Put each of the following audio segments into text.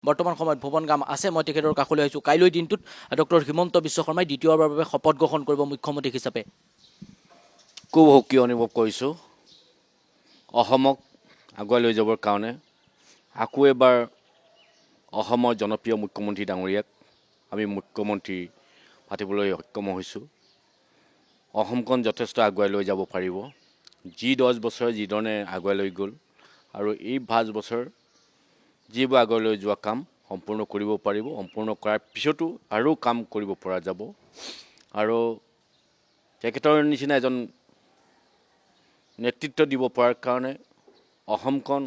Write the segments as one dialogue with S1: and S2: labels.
S1: বৰ্তমান সময়ত ভুৱন গাম আছে মই তেখেতৰ কাষলৈ আহিছোঁ কাইলৈ দিনটোত ডক্টৰ হিমন্ত বিশ্ব শৰ্মাই দ্বিতীয়বাৰৰ বাবে শপত গ্ৰহণ কৰিব মুখ্যমন্ত্ৰী হিচাপে
S2: খুব সুখী অনুভৱ কৰিছোঁ অসমক আগুৱাই লৈ যাবৰ কাৰণে আকৌ এবাৰ অসমৰ জনপ্ৰিয় মুখ্যমন্ত্ৰী ডাঙৰীয়াক আমি মুখ্যমন্ত্ৰী পাতিবলৈ সক্ষম হৈছোঁ অসমখন যথেষ্ট আগুৱাই লৈ যাব পাৰিব যি 10 বছৰ যিধৰণে আগুৱাই লৈ গ'ল আৰু এই 5 বছৰ যিবোৰ আগুৱাই লৈ যোৱা কাম সম্পূৰ্ণ কৰিব পাৰিব সম্পূৰ্ণ কৰাৰ পিছতো আৰু কাম কৰিব পৰা যাব আৰু তেখেতৰ নিচিনা এজন নেতৃত্ব দিব পৰাৰ কাৰণে অসমখন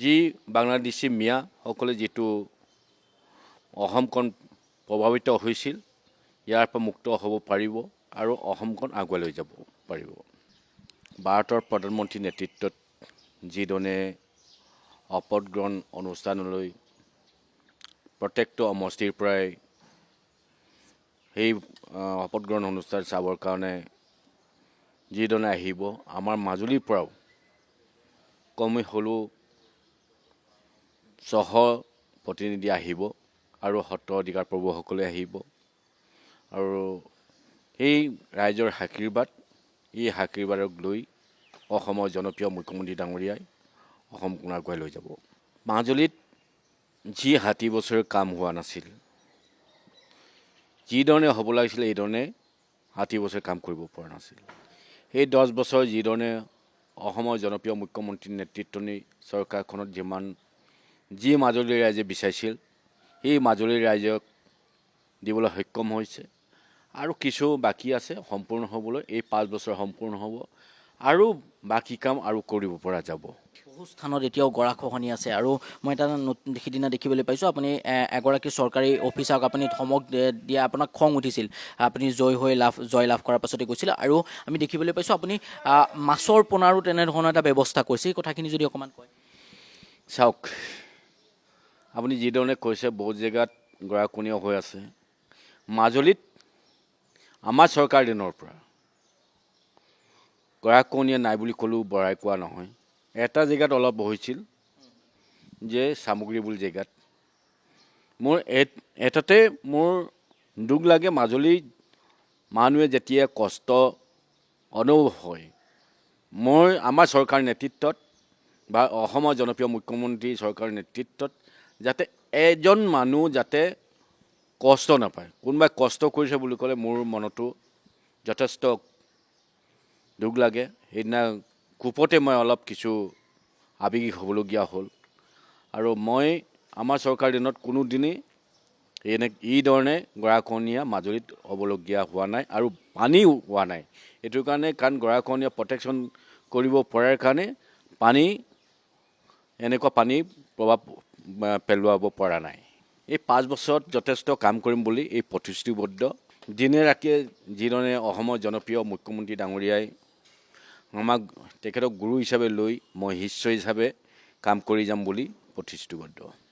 S2: যি বাংলাদেশী মিয়াসকলে যিটো অসমখন প্ৰভাৱিত হৈছিল ইয়াৰ পৰা মুক্ত হ'ব পাৰিব আৰু অসমখন আগুৱাই লৈ যাব পাৰিব ভাৰতৰ প্ৰধানমন্ত্ৰীৰ নেতৃত্বত যিধৰণে শপত গ্ৰহণ অনুষ্ঠানলৈ প্ৰত্যেকটো সমষ্টিৰ পৰাই সেই শপত গ্ৰহণ অনুষ্ঠান চাবৰ কাৰণে যিধৰণে আহিব আমাৰ মাজুলীৰ পৰাও কমে হ'লেও 100 প্ৰতিনিধি আহিব আৰু সত্ৰ অধিকাৰ প্ৰভুসকলে আহিব আৰু সেই ৰাইজৰ আশীৰ্বাদ এই আশীৰ্বাদক লৈ অসমৰ জনপ্ৰিয় মুখ্যমন্ত্ৰী ডাঙৰীয়াই অসমখন আগুৱাই লৈ যাব মাজুলীত যি 60 বছৰ কাম হোৱা নাছিল যিধৰণে হ'ব লাগিছিল এইধৰণে 60 বছৰ কাম কৰিব পৰা নাছিল সেই 10 বছৰ যিধৰণে অসমৰ জনপ্ৰিয় মুখ্যমন্ত্ৰীৰ নেতৃত্বনি চৰকাৰখনত যি মাজুলীৰ ৰাইজে বিচাৰিছিল সেই মাজুলীৰ ৰাইজক দিবলৈ সক্ষম হৈছে আৰু কিছু বাকী আছে সম্পূৰ্ণ হ'বলৈ এই 5 বছৰ সম্পূৰ্ণ হ'ব আৰু বাকী কাম আৰু কৰিব পৰা যাব
S1: বহু স্থানত এতিয়াও গৰাখহনি আছে আৰু মই এটা সিদিনা দেখিবলৈ পাইছোঁ আপুনি এগৰাকী চৰকাৰী অফিচাৰক আপুনি ধমক দিয়া আপোনাক খং উঠিছিল আপুনি জয় লাভ কৰাৰ পাছতে কৈছিল আৰু আমি দেখিবলৈ পাইছোঁ আপুনি মাছৰ পোনাৰো তেনেধৰণৰ এটা ব্যৱস্থা কৰিছে এই কথাখিনি যদি অকণমান কয়
S2: চাওক আপুনি যিধৰণে কৈছে বহুত জেগাত গৰাখহনীয়া হৈ আছে মাজুলীত আমাৰ চৰকাৰ দিনৰ পৰা গৰাখহনীয়া নাই বুলি ক'লেও বঢ়াই কোৱা নহয় এটা জেগাত অলপ হৈছিল যে সামগ্ৰী বুলি জেগাত মোৰ এটাতে মোৰ দুখ লাগে মাজুলী মানুহে যেতিয়া কষ্ট অনুভৱ হয় আমাৰ চৰকাৰ নেতৃত্বত বা অসমৰ জনপ্ৰিয় মুখ্যমন্ত্ৰী চৰকাৰৰ নেতৃত্বত যাতে এজন মানুহ যাতে কষ্ট নাপায় কোনোবাই কষ্ট কৰিছে বুলি ক'লে মোৰ মনতো যথেষ্ট দুখ লাগে সেইদিনা কোপতে মই অলপ কিছু আৱেগিক হ'বলগীয়া হ'ল আৰু মই আমাৰ চৰকাৰ দিনত কোনো দিনেই এইধৰণে গৰাখহনীয়া মাজুলীত হ'বলগীয়া হোৱা নাই আৰু পানীও হোৱা নাই এইটো কাৰণে কাৰণ গৰাখহনীয়া প্ৰটেকশ্যন কৰিব পৰাৰ কাৰণে এনেকুৱা পানী প্ৰভাৱ পেলোৱাব পৰা নাই এই 5 বছৰত যথেষ্ট কাম কৰিম বুলি এই প্ৰতিশ্ৰুতিবদ্ধ দিনে ৰাতিয়ে যিধৰণে অসমৰ জনপ্ৰিয় মুখ্যমন্ত্ৰী ডাঙৰীয়াই আমাক তেখেতক গুৰু হিচাপে লৈ মই শিষ্য হিচাপে কাম কৰি যাম বুলি প্ৰতিশ্ৰুতিবদ্ধ